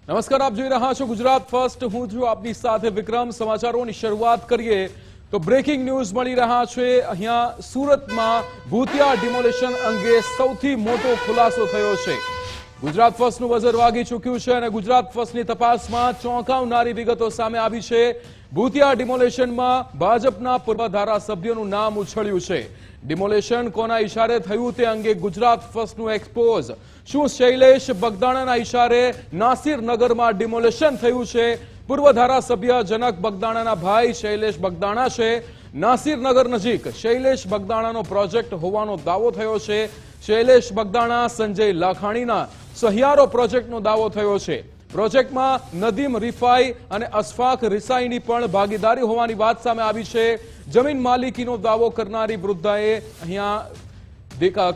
નમસ્કાર, આપ જોઈ રહ્યા છો ગુજરાત ફર્સ્ટ. હું છું આપની સાથે વિક્રમ. સમાચારોની શરૂઆત કરીએ તો બ્રેકિંગ ન્યૂઝ મળી રહ્યા છે. અહીંયા સુરતમાં ભૂતિયા ડિમોલેશન અંગે સૌથી મોટો ખુલાસો થયો છે. ગુજરાત ફર્સ્ટનું બઝર વાગી ચૂક્યું છે અને ગુજરાત ફર્સ્ટની તપાસમાં ચોંકાવનારી વિગતો સામે આવી છે. ભૂતિયા ડિમોલેશનમાં ભાજપના પૂર્વ ધારાસભ્યોનું નામ ઉછળ્યું છે. ડિમોલેશન કોના ઇશારે થયું તે અંગે ગુજરાત ફર્સ્ટનું એક્સપોઝ. શું શૈલેષ બગદાણાના ઇશારે નાસિરનગરમાં ડિમોલેશન થયું છે? પૂર્વ ધારાસભ્ય જનક બગદાણાના ભાઈ શૈલેષ બગદાણા છે. નાસિરનગર નજીક શૈલેષ બગદાણાનો પ્રોજેક્ટ હોવાનો દાવો થયો છે. શૈલેષ બગદાણા સંજય લાખાણીના સહિયારો પ્રોજેક્ટનો દાવો થયો છે. પ્રોજેક્ટમાં નદીમ રિફાઈ અને અશફાક રિસાઈની પણ ભાગીદારી હોવાની વાત સામે આવી છે. જમીન માલિકીનો દાવો કરનારી વૃદ્ધાએ અહીંયા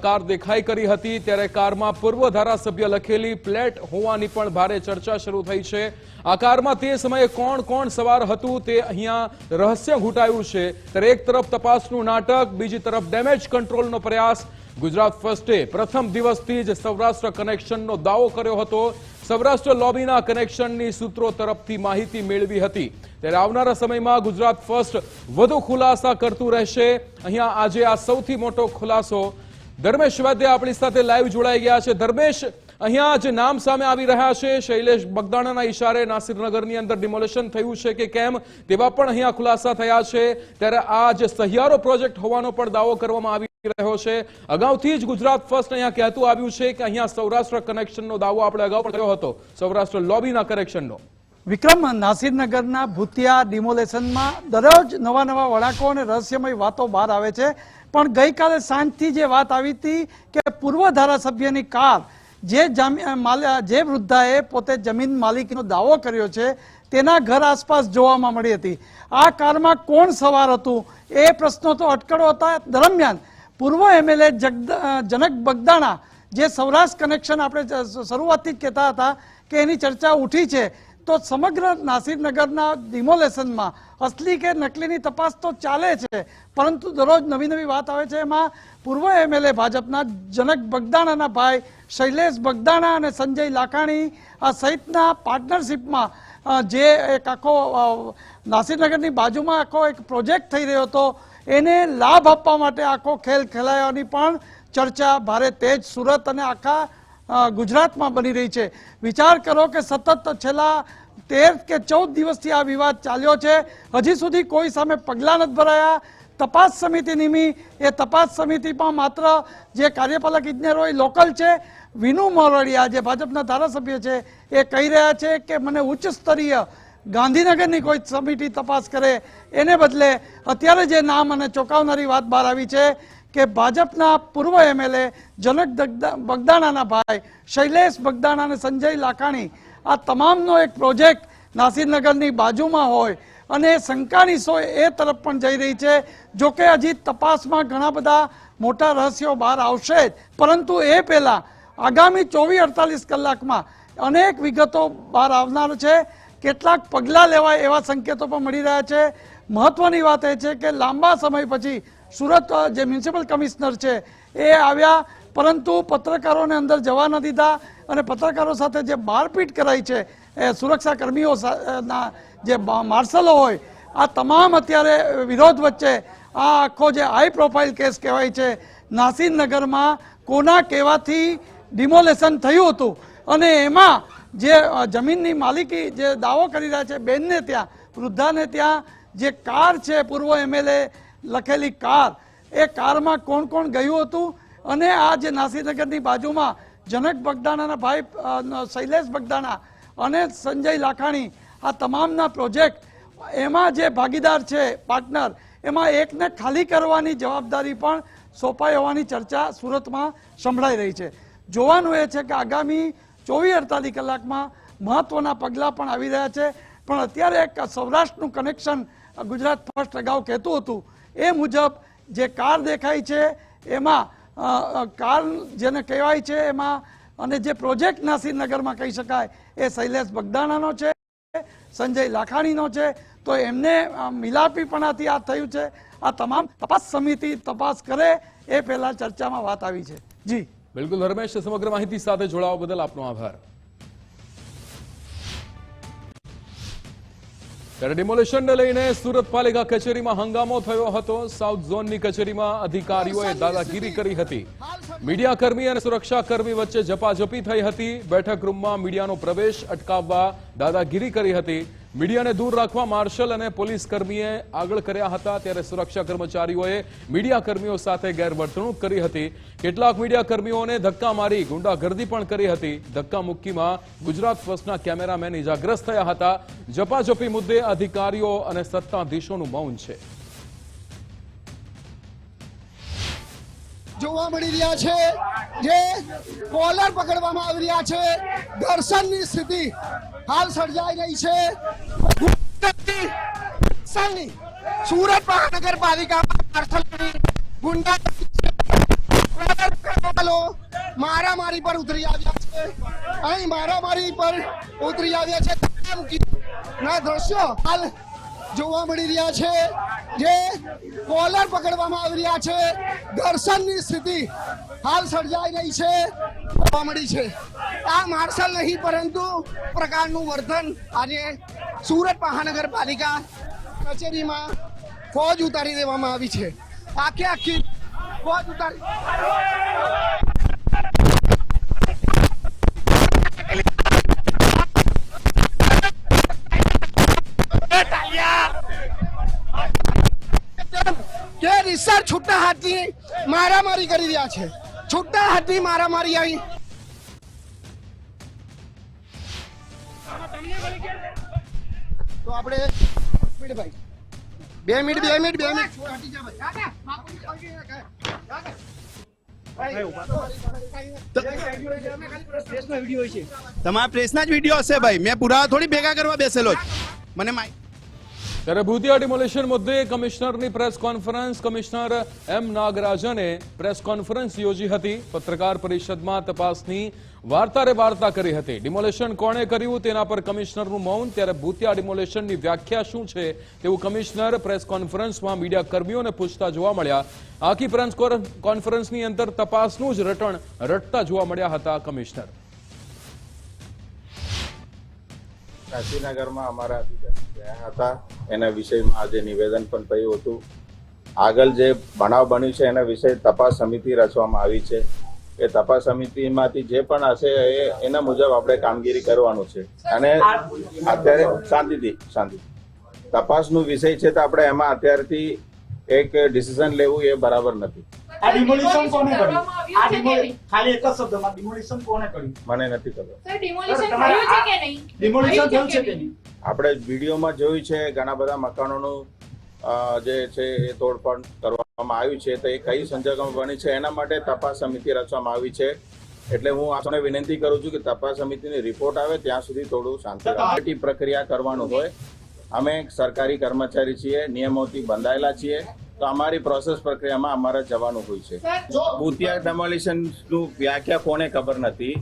કાર દેખાઈ કરી હતી, ત્યારે કારમાં પૂર્વ ધારાસભ્ય લખેલી પ્લેટ હોવાની પણ ભારે ચર્ચા શરૂ થઈ છે. આ કારમાં તે સમયે કોણ કોણ સવાર હતું તે અહીંયા રહસ્ય ઘૂંટાયું છે. ત્યારે એક તરફ તપાસનું નાટક, બીજી તરફ ડેમેજ કંટ્રોલનો પ્રયાસ. ગુજરાત ફર્સ્ટે પ્રથમ દિવસથી જ સૌરાષ્ટ્ર કનેક્શનનો દાવો કર્યો હતો. સૌરાષ્ટ્ર લોબીના કનેક્શનની સૂત્રો તરફથી માહિતી મેળવી હતી. ત્યારે આવનારા સમયમાં ગુજરાત ફર્સ્ટ વધુ ખુલાસા કરતું રહેશે. અહીંયા આજે આ સૌથી મોટો ખુલાસો. ધર્મેશ વાદ્ય આપણી સાથે લાઈવ જોડાઈ ગયા છે. ધર્મેશ, અહીંયા જે નામ સામે આવી રહ્યા છે, શૈલેષ બગદાણાના ઇશારે નાસિરનગરની અંદર ડિમોલેશન થયું છે કે કેમ, તેવા પણ અહીંયા ખુલાસા થયા છે. ત્યારે આ જે સહિયારો પ્રોજેક્ટ હોવાનો પણ દાવો કરવામાં આવી રહ્યો છે. અગાઉથી જ ગુજરાત ફર્સ્ટ અહીંયા કહેતું આવ્યું છે કે અહીંયા સૌરાષ્ટ્ર કનેક્શનનો દાવો આપણે અગાઉ પણ કર્યો હતો, સૌરાષ્ટ્ર લોબીના કનેક્શનનો. વિક્રમ, નાસિરનગરના ભૂતિયા ડિમોલેશનમાં દરરોજ નવા નવા વળાંકો અને રહસ્યમય વાતો બહાર આવે છે. પણ ગઈકાલે સાંજથી જે વાત આવી હતી કે પૂર્વ ધારાસભ્યની કાર જે વૃદ્ધાએ પોતે જમીન માલિકીનો દાવો કર્યો છે તેના ઘર આસપાસ જોવામાં મળી હતી. આ કારમાં કોણ સવાર હતું એ પ્રશ્નો તો અટકળો હતા. દરમિયાન પૂર્વ એમએલએ જનક બગદાણા, જે સૌરાષ્ટ્ર કનેક્શન આપણે શરૂઆતથી જ કહેતા હતા કે એની ચર્ચા ઉઠી છે, તો સમગ્ર નાસિરનગરના ડિમોલેશનમાં અસલી કે નકલીની તપાસ તો ચાલે છે, પરંતુ દરરોજ નવી નવી વાત આવે છે. એમાં પૂર્વ એમએલએ ભાજપના જનક બગદાણાના ભાઈ શૈલેષ બગદાણા અને સંજય લાખાણી આ સહિતના પાર્ટનરશિપમાં જે એક આખો નાસિરનગરની બાજુમાં આખો એક પ્રોજેક્ટ થઈ રહ્યો હતો, એને લાભ આપવા માટે આખો ખેલ ખેલાયાની પણ ચર્ચા ભારે તેજ સુરત અને આખા ગુજરાતમાં બની રહી છે. વિચાર કરો કે સતત છેલ્લા 13 કે 14 દિવસથી આ વિવાદ ચાલ્યો છે. હજી સુધી કોઈ સામે પગલાં નથી ભરાયા. તપાસ સમિતિ નિમી, એ તપાસ સમિતિમાં માત્ર જે કાર્યપાલક ઇજનેરો એ લોકલ છે. વિનુ મોરડિયા, જે ભાજપના ધારાસભ્ય છે, એ કહી રહ્યા છે કે મને ઉચ્ચ સ્તરીય ગાંધીનગરની કોઈ સમિતિ તપાસ કરે, એને બદલે અત્યારે જે નામ અને ચોંકાવનારી વાત બહાર આવી છે કે ભાજપના પૂર્વ એમએલએ જનક બગદાણાના ભાઈ શૈલેષ બગદાણા અને સંજય લાખાણી, આ તમામનો એક પ્રોજેક્ટ નાસિરનગરની બાજુમાં હોય અને શંકાની સોય એ તરફ પણ જઈ રહી છે. જોકે હજી તપાસમાં ઘણા બધા મોટા રહસ્યો બહાર આવશે જ, પરંતુ એ પહેલા આગામી 24-48 કલાકમાં અનેક વિગતો બહાર આવનાર છે. કેટલાક પગલાં લેવાય એવા સંકેતો પણ મળી રહ્યા છે. મહત્વની વાત એ છે કે લાંબા સમય પછી સુરત જે મ્યુનિસિપલ કમિશનર છે એ આવ્યા, પરંતુ પત્રકારોને અંદર જવા ન દીધા અને પત્રકારો સાથે જે મારપીટ કરાઈ છે એ સુરક્ષા કર્મીઓના જે માર્શલો હોય, આ તમામ અત્યારે વિરોધ વચ્ચે આ આખો જે હાઈ પ્રોફાઇલ કેસ કહેવાય છે, નાસિરનગરમાં કોના કહેવાથી ડિમોલેશન થયું હતું અને એમાં જે જમીનની માલિકી જે દાવો કરી રહ્યા છે બેનને ત્યાં, વૃદ્ધાને ત્યાં જે કાર છે પૂર્વ એમએલએ લખેલી કાર, એ કારમાં કોણ કોણ ગયું હતું અને આ જે નાસિરનગરની બાજુમાં જનક બગદાણાના ભાઈ શૈલેષ બગદાણા અને સંજય લાખાણી, આ તમામના પ્રોજેક્ટ, એમાં જે ભાગીદાર છે પાર્ટનર, એમાં એકને ખાલી કરવાની જવાબદારી પણ સોંપાઈ હોવાની ચર્ચા સુરતમાં સંભળાઈ રહી છે. જોવાનું એ છે કે આગામી 24-48 કલાકમાં મહત્વના પગલાં પણ આવી રહ્યા છે. પણ અત્યારે એક સૌરાષ્ટ્રનું કનેક્શન ગુજરાત ફર્સ્ટ અગાઉ કહેતું હતું એ મુજબ જે કાર દેખાય છે એમાં કાર જેને કહેવાય છે એમાં, અને જે પ્રોજેક્ટ નાસિરનગરમાં કહી શકાય એ શૈલેષ બગદાણાનો છે, સંજય લાખાણીનો છે. તો એમને મિલાપીપણાથી આ થયું છે. આ તમામ તપાસ સમિતિ તપાસ કરે એ પહેલા ચર્ચામાં વાત આવી છે. જી બિલકુલ ધર્મેશ, સમગ્ર માહિતી સાથે જોડાવા બદલ આપનો આભાર. ત્યારે ડિમોલેશનને લઈને સુરત પાલિકા કચેરીમાં હંગામો થયો હતો. સાઉથ ઝોનની કચેરીમાં અધિકારીઓએ દાદાગીરી કરી હતી. મીડિયાકર્મી અને સુરક્ષાકર્મી વચ્ચે ઝપાઝપી થઈ હતી. બેઠક રૂમમાં મીડિયાનો પ્રવેશ અટકાવવા દાદાગીરી કરી હતી. મીડિયાને દૂર રાખવા માર્શલ અને પોલીસ કર્મીએ આગળ કર્યા હતા. ત્યારે સુરક્ષા કર્મચારીઓએ મીડિયાકર્મીઓ સાથે ગેરવર્તણૂક કરી હતી. કેટલાક મીડિયાકર્મીઓને ધક્કા મારી ગુંડાગર્દી પણ કરી હતી. ધક્કા મુક્કીમાં ગુજરાત ફર્સ્ટના કેમેરામેન ઇજાગ્રસ્ત થયા હતા. ઝપાઝપી મુદ્દે અધિકારીઓ અને સત્તાધીશોનું મૌન છે. જોવા મળી રહ્યા છે જે કોલર પકડવામાં આવી રહ્યા છે. ઘર્ષણની સ્થિતિ હાલ સર્જાઈ રહી છે. સુરત મહાનગરપાલિકામાં મારામારી પર ઉતરી આવ્યા છે. અહીં મારામારી પર ઉતરી આવ્યા છે. ના દ્રશ્યો હાલ જોવા મળી રહ્યા છે જે કોલર પકડવામાં આવી રહ્યા છે. ઘર્ષણની સ્થિતિ હાલ સર્જાઈ રહી છે જોવા મળી છે. આ માર્શલ નહીં પરંતુ પ્રકારનું વર્તન આજે સુરત મહાનગરપાલિકા કચેરીમાં ફોજ ઉતારી દેવામાં આવી છે. આખી ફોજ ઉતારી કે રીસર છૂટા હાથથી મારામારી કરી રહ્યા છે. છૂટા હાથથી મારામારી અહીં તો આપણે ભાઈ 2 મિનિટ તમારા પ્રેસના જ વિડીયો હશે ભાઈ. મેં પુરાવા થોડી ભેગા કરવા બેસેલો જ. મને ત્યારે ભૂતિયા ડિમોલેશન મુદ્દે કમિશનરની પ્રેસ કોન્ફરન્સ. કમિશનર એમ નાગરાજને પ્રેસ કોન્ફરન્સ યોજી હતી. પત્રકાર પરિષદમાં તપાસની વાર્તા કરી હતી. ડિમોલેશન કોણે કર્યું તેના પર કમિશનરનું મૌન. ત્યારે ભૂતિયા ડિમોલેશનની વ્યાખ્યા શું છે તેવું કમિશનર પ્રેસ કોન્ફરન્સમાં મીડિયા કર્મીઓને પૂછતા જોવા મળ્યા. આખી પ્રેસ કોન્ફરન્સની અંદર તપાસનું જ રટણ રટતા જોવા મળ્યા હતા કમિશનર. કાશીનગરમાં અમારા અધિકારી ગયા હતા. એના વિષયમાં આજે નિવેદન પણ થયું હતું. આગળ જે બનાવ બન્યું છે એના વિશે તપાસ સમિતિ રચવામાં આવી છે. એ તપાસ સમિતિમાંથી જે પણ હશે એના મુજબ આપણે કામગીરી કરવાનું છે. અને અત્યારે શાંતિ તપાસનું વિષય છે તો આપણે એમાં અત્યારથી એક ડિસિઝન લેવું એ બરાબર નથી. આ ડિમોલિશન કોને કર્યું? ખાલી એક જ શબ્દમાં ડિમોલિશન કોને કર્યું? મને નથી ખબર. સર ડિમોલિશન થયું છે કે નહીં? ડિમોલિશન થયું છે કે નહીં? આપણે વિડીયોમાં જોયું છે ઘણા બધા મકાનોનું જે છે એ તોડફોડ કરવામાં આવ્યું છે. તો એ કઈ સંજોગોમાં બની છે એના માટે તપાસ સમિતિ રચવામાં આવી છે. એટલે હું આપને વિનંતી કરું છું કે તપાસ સમિતિની રિપોર્ટ આવે ત્યાં સુધી થોડું શાંતિ પ્રક્રિયા કરવાનું હોય. અમે સરકારી કર્મચારી છીએ, નિયમોથી બંધાયેલા છીએ, તો અમારી પ્રોસેસ પ્રક્રિયામાં અમારે જવાનું હોય છે. ભૂતિયા ડેમોલિશનનું વ્યાખ્યા કોને ખબર નથી.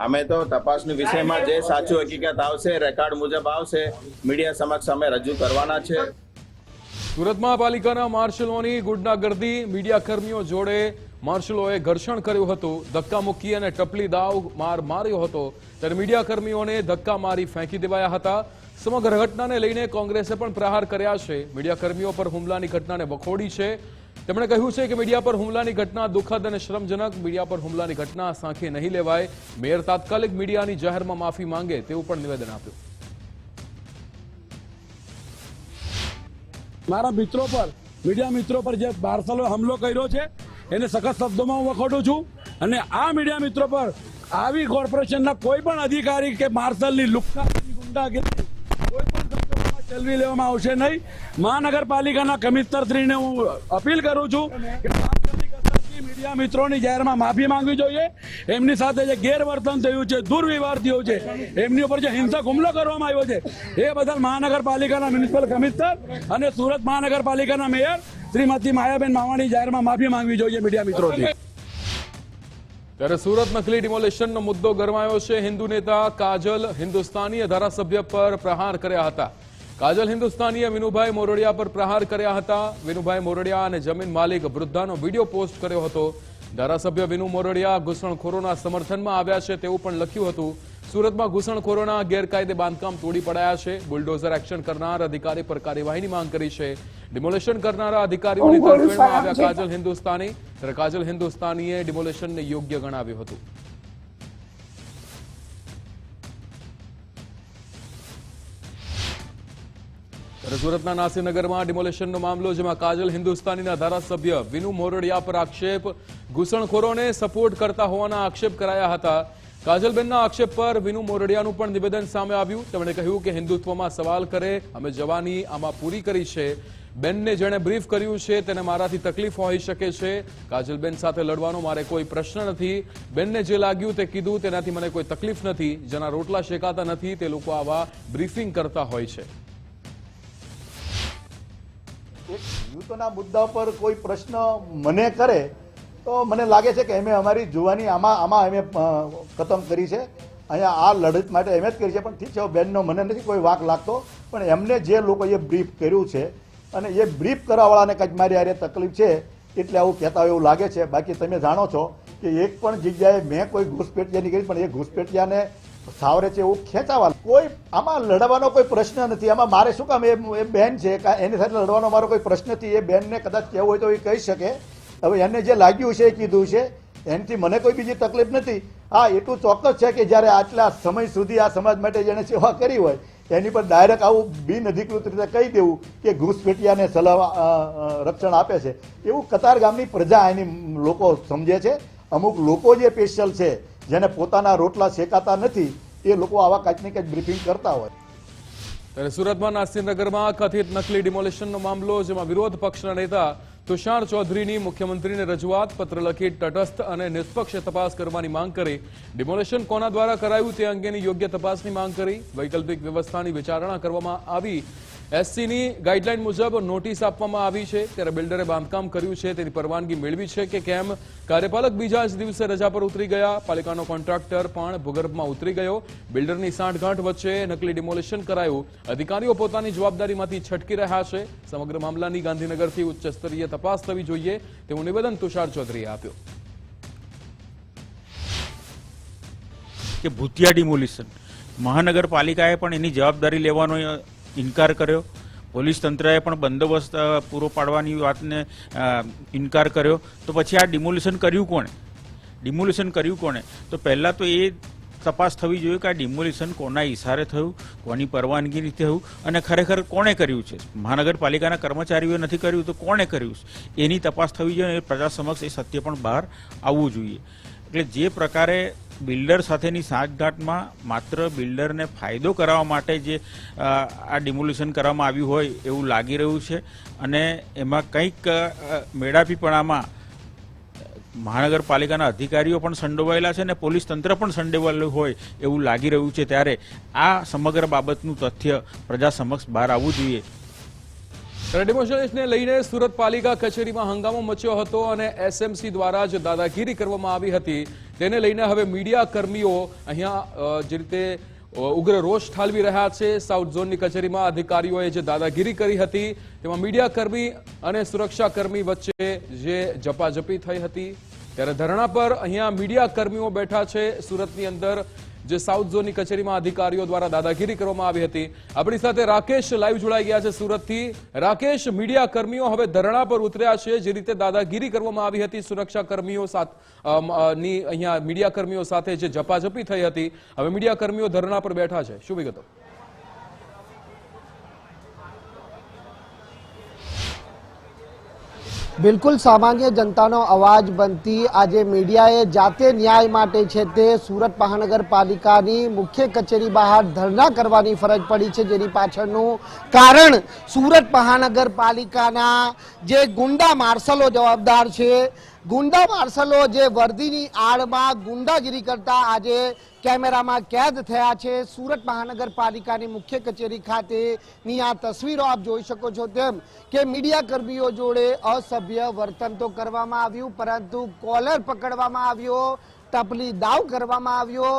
અમે તો તપાસના વિષયમાં જે સાચું હકીકત આવશે રેકોર્ડ મુજબ આવશે મીડિયા સમક્ષ અમે રજૂ કરવાના છે. સુરતમાં પાલિકાના માર્શલોની ગુંડાગર્દી. મીડિયાકર્મીઓ જોડે માર્શલોએ ઘર્ષણ કર્યું હતું. ધક્કા મૂકી અને ટપલી દાવ માર્યો હતો. ત્યારે મીડિયાકર્મીઓને ધક્કા મારી ફેંકી દેવાયા હતા. સમગ્ર ઘટનાને લઈને કોંગ્રેસે પણ પ્રહાર કર્યા છે. મીડિયાકર્મીઓ પર હુમલાની ઘટનાને વખોડી છે. તેમણે કહ્યું છે કે મીડિયા પર હુમલાની ઘટના દુઃખદ અને શરમજનક. મીડિયા પર હુમલાની ઘટના સાંખે નહીં લેવાય. મેયર તાત્કાલિક મીડિયાની જાહેરમાં માફી માંગે તેવું પણ નિવેદન આપ્યું. મારા મિત્રો પર, મીડિયા મિત્રો પર જે માર્શલોએ હુમલો કર્યો છે એને સખત શબ્દોમાં હું વખોડું છું. અને આ મીડિયા મિત્રો પર આવી કોર્પોરેશનના કોઈ પણ અધિકારી કે માર્શલની લુખ્ખાગીરી, ગુંડાગીરી કોઈ પણ સંજોગોમાં ચલવી લેવામાં આવશે નહીં. મહાનગરપાલિકાના કમિશનરશ્રીને હું અપીલ કરું છું કે મીડિયા મિત્રોની જાહેરમાં માફી માંગવી જોઈએ. એમની સાથે જે ગેરવર્તન થયું છે, દુર્વ્યવહાર થયો છે, એમની ઉપર જે હિંસક હુમલો કરવામાં આવ્યો છે એ બદલ મહાનગરપાલિકાના મ્યુનિસિપલ કમિશનર અને સુરત મહાનગરપાલિકાના મેયર શ્રીમતી માયાબેન માવાણી જાહેરમાં માફી માંગવી જોઈએ મીડિયા મિત્રોથી. ત્યારે સુરત નકલી ડિમોલેશનનો મુદ્દો ગરમાયો છે. હિન્દુ નેતા કાજલ હિન્દુસ્તાનીએ ધારાસભ્ય પર પ્રહાર કર્યા હતા. કાજલ હિન્દુસ્તાનીએ વિનુભાઈ મોરડિયા પર પ્રહાર કર્યા હતા. વિનુભાઈ મોરડિયા અને જમીન માલિક વૃદ્ધાનો વિડીયો પોસ્ટ કર્યો હતો. ધારાસભ્ય વિનુ મોરડિયા ઘૂસણખોરોના સમર્થનમાં આવ્યા છે તેવું પણ લખ્યું હતું. સુરતમાં ઘૂસણખોરોના ગેરકાયદે બાંધકામ તોડી પડાયા છે. બુલડોઝર એક્શન કરનાર અધિકારી પર કાર્યવાહીની માંગ કરી છે. ડિમોલેશન કરનારા અધિકારીઓની તરફેણમાં આવ્યા કાજલ હિન્દુસ્તાની. ત્યારે કાજલ હિન્દુસ્તાનીએ ડિમોલેશનને યોગ્ય ગણાવ્યું હતું. સુરતના નાસીનગરમાં ડિમોલેશનનો મામલો, જેમાં કાજલ હિન્દુસ્તાનીના ધારાસભ્ય વિનુ મોરડિયા પર આક્ષેપ. ઘૂસણખોરોને સપોર્ટ કરતા હોવાના આક્ષેપ કરાયા હતા. કાજલબેનના આક્ષેપ પર વિનુ મોરડિયાનું પણ નિવેદન સામે આવ્યું. તેમણે કહ્યું કે હિન્દુત્વમાં સવાલ કરે, અમે જવાની આમાં પૂરી કરી છે. બેનને જેણે બ્રીફ કર્યું છે તેને મારાથી તકલીફ હોઈ શકે છે. કાજલબેન સાથે લડવાનો મારે કોઈ પ્રશ્ન નથી. બેનને જે લાગ્યું તે કીધું, તેનાથી મને કોઈ તકલીફ નથી. જેના રોટલા શેકાતા નથી તે લોકો આવા બ્રીફિંગ કરતા હોય છે. યુદ્ધના મુદ્દા પર કોઈ પ્રશ્ન મને કરે તો મને લાગે છે કે અમે અમારી જુવાની આમાં અમે ખતમ કરી છે. અહીંયા આ લડત માટે એમ જ કરી છે. પણ ઠીક છે, બેનનો મને નથી કોઈ વાંક લાગતો, પણ એમને જે લોકોએ બ્રીફ કર્યું છે અને એ બ્રીફ કરવાવાળાને કંઈક મારી હારે તકલીફ છે એટલે આવું કહેતા હોય એવું લાગે છે. બાકી તમે જાણો છો કે એક પણ જગ્યાએ મેં કોઈ ઘૂસપેટિયાની કરી, પણ એ ઘૂસપેટિયાને સાવરે છે એવું ખેંચાવા કોઈ આમાં લડવાનો કોઈ પ્રશ્ન નથી. આમાં મારે શું કામ, એ બેન છે, એની સાથે લડવાનો મારો કોઈ પ્રશ્ન નથી. એ બેનને કદાચ કહેવું હોય તો એ કહી શકે. હવે એને જે લાગ્યું છે એ કીધું છે, એનાથી મને કોઈ બીજી તકલીફ નથી. હા, એટલું ચોક્કસ છે કે જ્યારે આટલા સમય સુધી આ સમાજ માટે જેણે સેવા કરી હોય એની પર ડાયરેક્ટ આવું બિનઅધિકૃત રીતે કહી દેવું કે ઘૂસપેટિયાને રક્ષણ આપે છે, એવું કતાર ગામની પ્રજા એની લોકો સમજે છે. અમુક લોકો જે સ્પેશિયલ છે, જેને પોતાના રોટલા શેકાતા નથી, એ લોકો આવા કાંઈક ને કંઈક બ્રીફિંગ કરતા હોય. ત્યારે સુરતમાં નાસીનગરમાં કથિત નકલી ડિમોલેશનનો મામલો, જેમાં વિરોધ પક્ષના નેતા તુષાર ચૌધરીની મુખ્યમંત્રીને રજૂઆત. પત્ર લખી તટસ્થ અને નિષ્પક્ષ તપાસ કરવાની માંગ કરી. ડિમોલેશન કોના દ્વારા કરાયું તે અંગેની યોગ્ય તપાસની માંગ કરી. વૈકલ્પિક વ્યવસ્થાની વિચારણા કરવામાં આવી. એસસીની ગાઈડલાઈન મુજબ નોટિસ આપવામાં આવી છે. ત્યારે બિલ્ડરે બાંધકામ કર્યું છે તેની પરવાનગી મેળવી છે કે કેમ? કાર્યપાલક બીજા જ દિવસે રજા પર ઉતરી ગયા. પાલિકાનો કોન્ટ્રાક્ટર પણ ભૂગર્ભમાં ઉતરી ગયો. બિલ્ડરની સાંઠગાંઠ વચ્ચે નકલી ડિમોલેશન કરાયું. અધિકારીઓ પોતાની જવાબદારીમાંથી છટકી રહ્યા છે. સમગ્ર મામલાની ગાંધીનગરથી ઉચ્ચ સ્તરીય તપાસ થવી જોઈએ તેવું નિવેદન તુષાર ચૌધરીએ આપ્યું. કે ભૂતિયા ડિમોલિશન, મહાનગરપાલિકાએ પણ એની જવાબદારી લેવાનો ઇનકાર કર્યો. પોલીસ તંત્રએ પણ બંદોબસ્ત પૂરો પાડવાની વાતને ઇનકાર કર્યો. તો પછી આ ડિમોલિશન કર્યું કોણે? ડિમોલિશન કર્યું કોણે? તો પહેલાં તો એ તપાસ થવી જોઈએ કે આ ડિમોલિશન કોના ઇશારે થયું, કોની પરવાનગીથી થયું અને ખરેખર કોણે કર્યું છે. મહાનગરપાલિકાના કર્મચારીઓએ નથી કર્યું તો કોણે કર્યું છે એની તપાસ થવી જોઈએ. પ્રજા સમક્ષ એ સત્ય પણ બહાર આવવું જોઈએ. એટલે જે પ્રકારે બિલ્ડર સાથેની સાંઠગાંઠમાં માત્ર બિલ્ડરને ફાયદો કરાવવા માટે જે આ ડિમોલિશન કરવામાં આવ્યું હોય એવું લાગી રહ્યું છે અને એમાં કંઈક મેળાપીપણામાં મહાનગરપાલિકાના અધિકારીઓ પણ સંડોવાયેલા છે અને પોલીસ તંત્ર પણ સંડોવાયેલું હોય એવું લાગી રહ્યું છે. ત્યારે આ સમગ્ર બાબતનું તથ્ય પ્રજા સમક્ષ બહાર આવવું જોઈએ. ડિમોલિશનને લઈને સુરત પાલિકા કચેરીમાં હંગામો મચ્યો હતો અને એસએમસી દ્વારા જે દાદાગીરી કરવામાં આવી હતી તેને લઈને હવે મીડિયા કર્મીઓ અહીંયા જે રીતે ઉગ્ર રોષ ઠાલવી રહ્યા છે. સાઉથ ઝોનની કચેરીમાં અધિકારીઓએ જે દાદાગીરી કરી હતી તેમાં મીડિયા કર્મી અને સુરક્ષા કર્મી વચ્ચે જે ઝપાઝપી થઈ હતી. ત્યારે ધરણા પર અહીંયા મીડિયા કર્મીઓ બેઠા છે. સુરતની અંદર જે સાઉથ ઝોનની કચેરીમાં અધિકારીઓ દ્વારા દાદાગીરી કરવામાં આવી હતી. આપણી સાથે રાકેશ લાઈવ જોડાઈ ગયા છે સુરતથી. રાકેશ, મીડિયા કર્મીઓ હવે ધરણા પર ઉતર્યા છે. જે રીતે દાદાગીરી કરવામાં આવી હતી સુરક્ષા કર્મીઓ ની અહીંયા મીડિયા કર્મીઓ સાથે જે ઝપાઝપી થઈ હતી, હવે મીડિયા કર્મીઓ ધરણા પર બેઠા છે, શું વિગતો? બિલકુલ સામાન્ય જનતાનો અવાજ બનતી આજે મીડિયાએ જાતે ન્યાય માટે છે તે સુરત મહાનગરપાલિકાની મુખ્ય કચેરી બહાર ધરણા કરવાની ફરજ પડી છે. જેની પાછળનું કારણ સુરત મહાનગરપાલિકાના જે ગુંડા માર્શલો જવાબદાર છે. ગુંડા માર્શલો જે વર્દીની આડમાં ગુંડાગીરી કરતા આજે કેમેરામાં કેદ થયા છે. સુરત મહાનગરપાલિકાની મુખ્ય કચેરી ખાતેની આ તસવીરો આપ જોઈ શકો છો તેમ કે મીડિયા કર્મીઓ જોડે અસભ્ય વર્તન તો કરવામાં આવ્યું, પરંતુ કોલર પકડવામાં આવ્યો, ટપલી દાવ કરવામાં આવ્યો,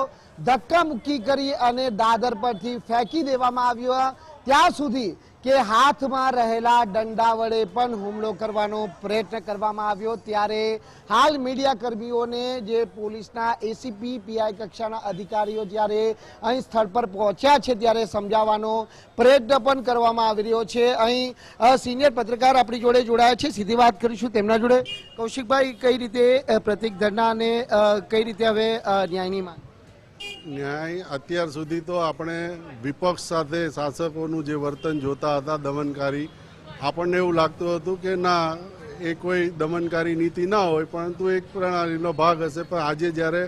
ધક્કા મુક્કી કરી અને દાદર પરથી ફેંકી દેવામાં આવ્યો. ત્યાં સુધી કે હાથમાં રહેલા દંડા વડે પણ હુમલો કરવાનો પ્રયત્ન કરવામાં આવ્યો, ત્યારે હાલ મીડિયા કર્મીઓને જે પોલીસના એસીપી પીઆઈ કક્ષાના અધિકારીઓ જ્યારે અહીં સ્થળ પર પહોંચ્યા છે ત્યારે સમજાવવાનો પ્રયત્ન પણ કરવામાં આવી રહ્યો છે. અહીં સિનિયર પત્રકાર આપણી જોડે જોડાયા છે, સીધી વાત કરીશું તેમના જોડે. કૌશિકભાઈ, કઈ રીતે પ્રતિક ધરના અને કઈ રીતે હવે ન્યાયની માંગ? ન્યાય અત્યાર સુધી તો આપણે વિપક્ષ સાથે શાસકોનું જે વર્તન જોતા હતા દમનકારી, આપણને એવું લાગતું હતું કે ના, એ કોઈ દમનકારી નીતિ ના હોય પરંતુ એક પ્રણાલીનો ભાગ હશે. પણ આજે જ્યારે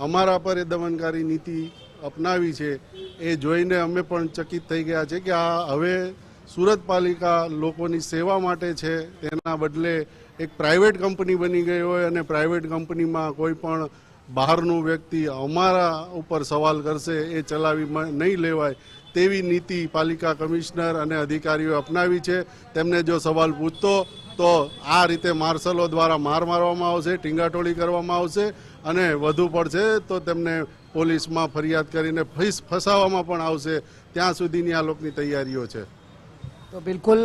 અમારા પર એ દમનકારી નીતિ અપનાવી છે એ જોઈને અમે પણ ચકિત થઈ ગયા છે કે આ હવે સુરત પાલિકા લોકોની સેવા માટે છે, તેના બદલે એક પ્રાઇવેટ કંપની બની ગઈ હોય અને પ્રાઇવેટ કંપનીમાં કોઈ પણ બહારનું વ્યક્તિ અમારા ઉપર સવાલ કરશે એ ચલાવી નહીં લેવાય તેવી નીતિ પાલિકા કમિશનર અને અધિકારીઓ અપનાવી છે. તેમને જો સવાલ પૂછતો તો આ રીતે માર્શલો દ્વારા માર મારવામાં આવશે, ટીંગાટોળી કરવામાં આવશે અને વધુ પડશે તો તેમને પોલીસમાં ફરિયાદ કરીને ફસાવવામાં પણ આવશે. ત્યાં સુધીની આ લોકોની તૈયારીઓ છે. તો બિલકુલ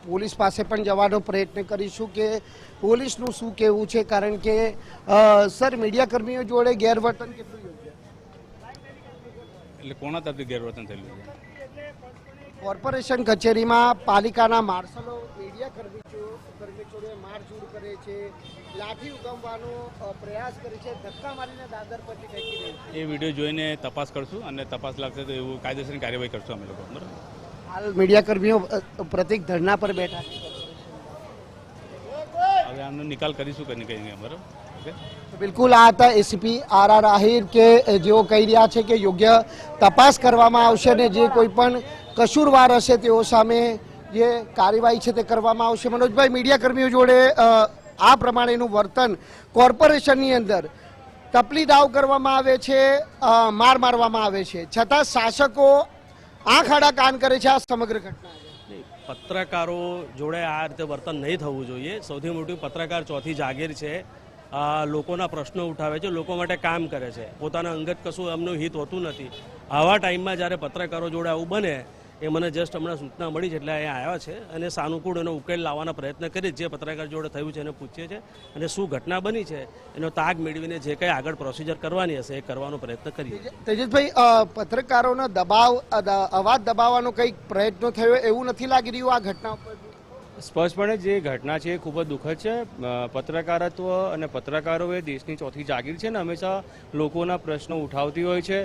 પોલીસ પાસે પણ જવાનો પ્રયત્ન કરીશું કે પોલીસનું શું કહેવું છે, કારણ કે સર, મીડિયા કર્મીઓ જોડે ગેરવર્તન કેટલું યોગ્ય? એટલે કોના તરફથી ગેરવર્તન થયેલું છે? કોર્પોરેશન કચેરીમાં પાલિકાના માર્શલો મીડિયા કર્મી જોડે મારઝૂડ કરે છે, લાઠી ઉગામવાનો પ્રયાસ કરે છે, ધક્કા મારીને દાદર પરથી ફેંકી દે છે. એ વિડીયો જોઈને તપાસ કરશું અને તપાસ લાગશે તો એવું કાયદેસરની કાર્યવાહી કરશું અમે લોકો. બરાબર. હાલ મીડિયા કર્મીઓ પ્રતિક ધરના પર બેઠા છે. હવે આનો નિકાલ કરીશું કે નહીં કહીએ. બરાબર. બિલકુલ, આ હતા એસીપી આર.આર. આહિર કે જેઓ કહી રહ્યા છે કે યોગ્ય તપાસ કરવામાં આવશે અને જે કોઈ પણ કસૂરવાર હશે તેઓ સામે જે કાર્યવાહી છે તે કરવામાં આવશે. મનોજભાઈ, મીડિયા કર્મીઓ જોડે આ પ્રમાણેનું વર્તન કોર્પોરેશનની અંદર તપલી દાવ કરવામાં આવે છે, માર મારવામાં આવે છે, છતાં શાસકો આંખ આડા કાન કરે છે આ સમગ્ર ઘટના. પત્રકારો જોડે આ રીતે વર્તન નહીં થવું જોઈએ. સૌથી મોટું પત્રકાર ચોથી જાગીર છે. લોકોના પ્રશ્નો ઉઠાવે છે, લોકો માટે કામ કરે છે, પોતાના અંગત કશું એમનું હિત હોતું નથી. આવા ટાઈમમાં જ્યારે પત્રકારો જોડે આવું બને એ મને જસ્ટ હમણાં સૂચના મળી છે એટલે અહીંયા આવ્યા છે અને સાનુકૂળ એનો ઉકેલ લાવવાના પ્રયત્ન કરી જે પત્રકાર જોડે થયું છે એને પૂછીએ છીએ અને શું ઘટના બની છે એનો તાગ મેળવીને જે કંઈ આગળ પ્રોસિજર કરવાની હશે એ કરવાનો પ્રયત્ન કરીએ. તેજસભાઈ, પત્રકારોનો દબાવ, અવાજ દબાવવાનો કંઈક પ્રયત્નો થયો એવું નથી લાગી રહ્યું આ ઘટના ઉપર? સ્પષ્ટપણે જે ઘટના છે એ ખૂબ જ દુઃખદ છે. પત્રકારત્વ અને પત્રકારો એ દેશની ચોથી જાગીર છે ને હંમેશા લોકોના પ્રશ્નો ઉઠાવતી હોય છે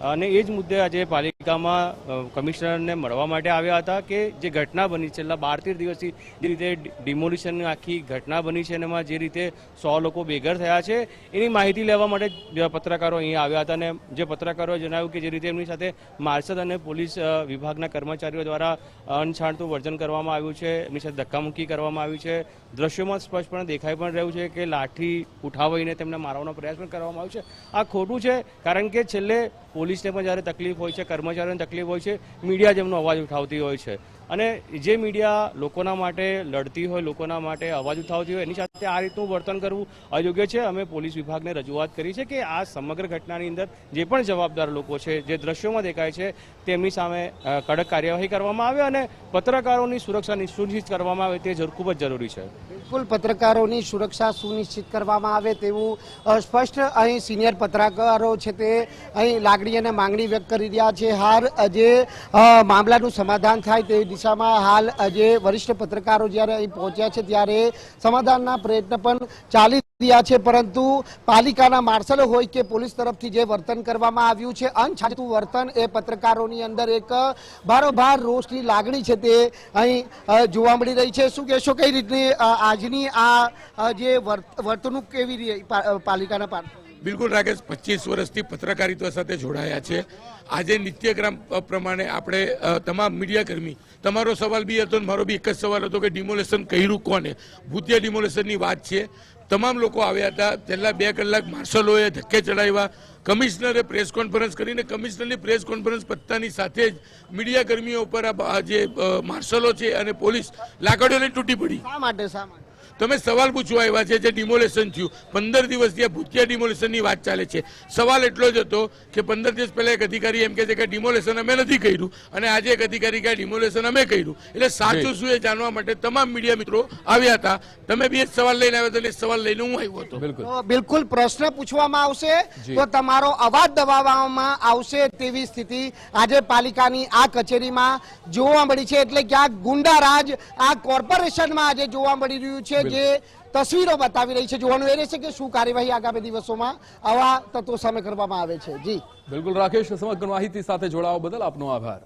અને એ જ મુદ્દે આજે પાલિકામાં કમિશનરને મળવા માટે આવ્યા હતા કે જે ઘટના બની છેલ્લા 12-13 દિવસથી જે રીતે ડિમોલિશનની આખી ઘટના બની છે અને એમાં જે રીતે 100 લોકો બેઘર થયા છે એની માહિતી લેવા માટે પત્રકારો અહીં આવ્યા હતા અને જે પત્રકારોએ જણાવ્યું કે જે રીતે એમની સાથે માર્શલ અને પોલીસ વિભાગના કર્મચારીઓ દ્વારા અણછાણતું વર્તન કરવામાં આવ્યું છે, એમની સાથે ધક્કામુક્કી કરવામાં આવી છે. દ્રશ્યોમાં સ્પષ્ટપણે દેખાઈ પણ રહ્યું છે કે લાઠી ઉઠાવીને તેમને મારવાનો પ્રયાસ પણ કરવામાં આવ્યો છે. આ ખોટું છે, કારણ કે છેલ્લે પોલીસને પણ જ્યારે તકલીફ હોય છે, કર્મચારીઓને તકલીફ હોય છે, મીડિયા જ એમનો અવાજ ઉઠાવતી હોય છે અને જે મીડિયા લોકોના માટે લડતી હોય, લોકોના માટે અવાજ ઉઠાવતી હોય એની સાથે આ રીતનું વર્તન કરવું અયોગ્ય છે. અમે પોલીસ વિભાગને રજૂઆત કરી છે કે આ સમગ્ર ઘટનાની અંદર જે પણ જવાબદાર લોકો છે, જે દ્રશ્યોમાં દેખાય છે તેમની સામે કડક કાર્યવાહી કરવામાં આવે અને પત્રકારોની સુરક્ષા સુનિશ્ચિત કરવામાં આવે તે ખૂબ જ જરૂરી છે. બિલકુલ, પત્રકારોની સુરક્ષા સુનિશ્ચિત કરવામાં આવે તેવું સ્પષ્ટ અહીં સિનિયર પત્રકારો છે તે અહીં લાગણી અને માંગણી વ્યક્ત કરી રહ્યા છે. હાલ જે મામલાનું સમાધાન થાય તે દિશામાં હાલ જે વરિષ્ઠ પત્રકારો જ્યારે અહીં પહોંચ્યા છે ત્યારે સમાધાનના પ્રયત્ન પણ ચાલી રહ્યા છે, પરંતુ પાલિકાના માર્શલો હોય કે પોલીસ તરફથી જે વર્તન કરવામાં આવ્યું છે, અણછાતું વર્તન, એ પત્રકારોની અંદર એક ભારોભાર રોષની લાગણી છે તે અહીં જોવા મળી રહી છે. શું કહેશો, કઈ રીતની આજની આ જે વર્તણૂક કેવી રહી પાલિકાના પાર્ષદ? બિલકુલ રાકેશ, 25 વર્ષથી પત્રકારિતા સાથે જોડાયા છે. આજે નિત્યક્રમ પ્રમાણે આપણે તમામ મીડિયાકર્મી, તમારો સવાલ બી હતો મારો બી એક જ સવાલ હતો કે ડિમોલેશન કર્યું કોને? ભૂતિયા ડિમોલેશનની વાત છે. તમામ લોકો આવ્યા હતા. છેલ્લા 2 કલાક માર્શલોએ ધક્કે ચડાવ્યા. કમિશનરે પ્રેસ કોન્ફરન્સ કરીને કમિશનરની પ્રેસ કોન્ફરન્સ પત્તાની સાથે જ મીડિયાકર્મીઓ ઉપર આ જે માર્શલો છે અને પોલીસ લાકડીઓને તૂટી પડી. શા માટે? તમે સવાલ પૂછવા આવ્યા છે જે ડિમોલેશન થયું 15 દિવસથી આ ભૂતિયા ડિમોલેશનની વાત ચાલે છે. સવાલ એટલો જ હતો કે 15 દિવસ પહેલા એક અધિકારી એમ કહે છે કે ડિમોલેશન અમે નથી કર્યું અને આજે એક અધિકારી કે ડિમોલેશન અમે કર્યું. એટલે સાચું શું એ જાણવા માટે તમામ મીડિયા મિત્રો આવ્યા હતા. તમે બી એ સવાલ લઈને આવ્યા હતા, સવાલ લઈને હું આવ્યો હતો. તો બિલકુલ પ્રશ્ન પૂછવામાં આવશે તો તમારો અવાજ દબાવવામાં આવશે તેવી સ્થિતિ આજે પાલિકાની આ કચેરીમાં જોવા મળી છે. એટલે ક્યાંક ગુંડારાજ આ કોર્પોરેશનમાં આજે જોવા મળી રહ્યું છે, જે તસવીરો બતાવી રહી છે. જોવાનું એ રહેશે કે શું કાર્યવાહી આગામી દિવસોમાં આવા તત્વો સામે કરવામાં આવે છે. જી બિલકુલ રાકેશ, સમગ્ર માહિતી સાથે જોડાવા બદલ આપનો આભાર.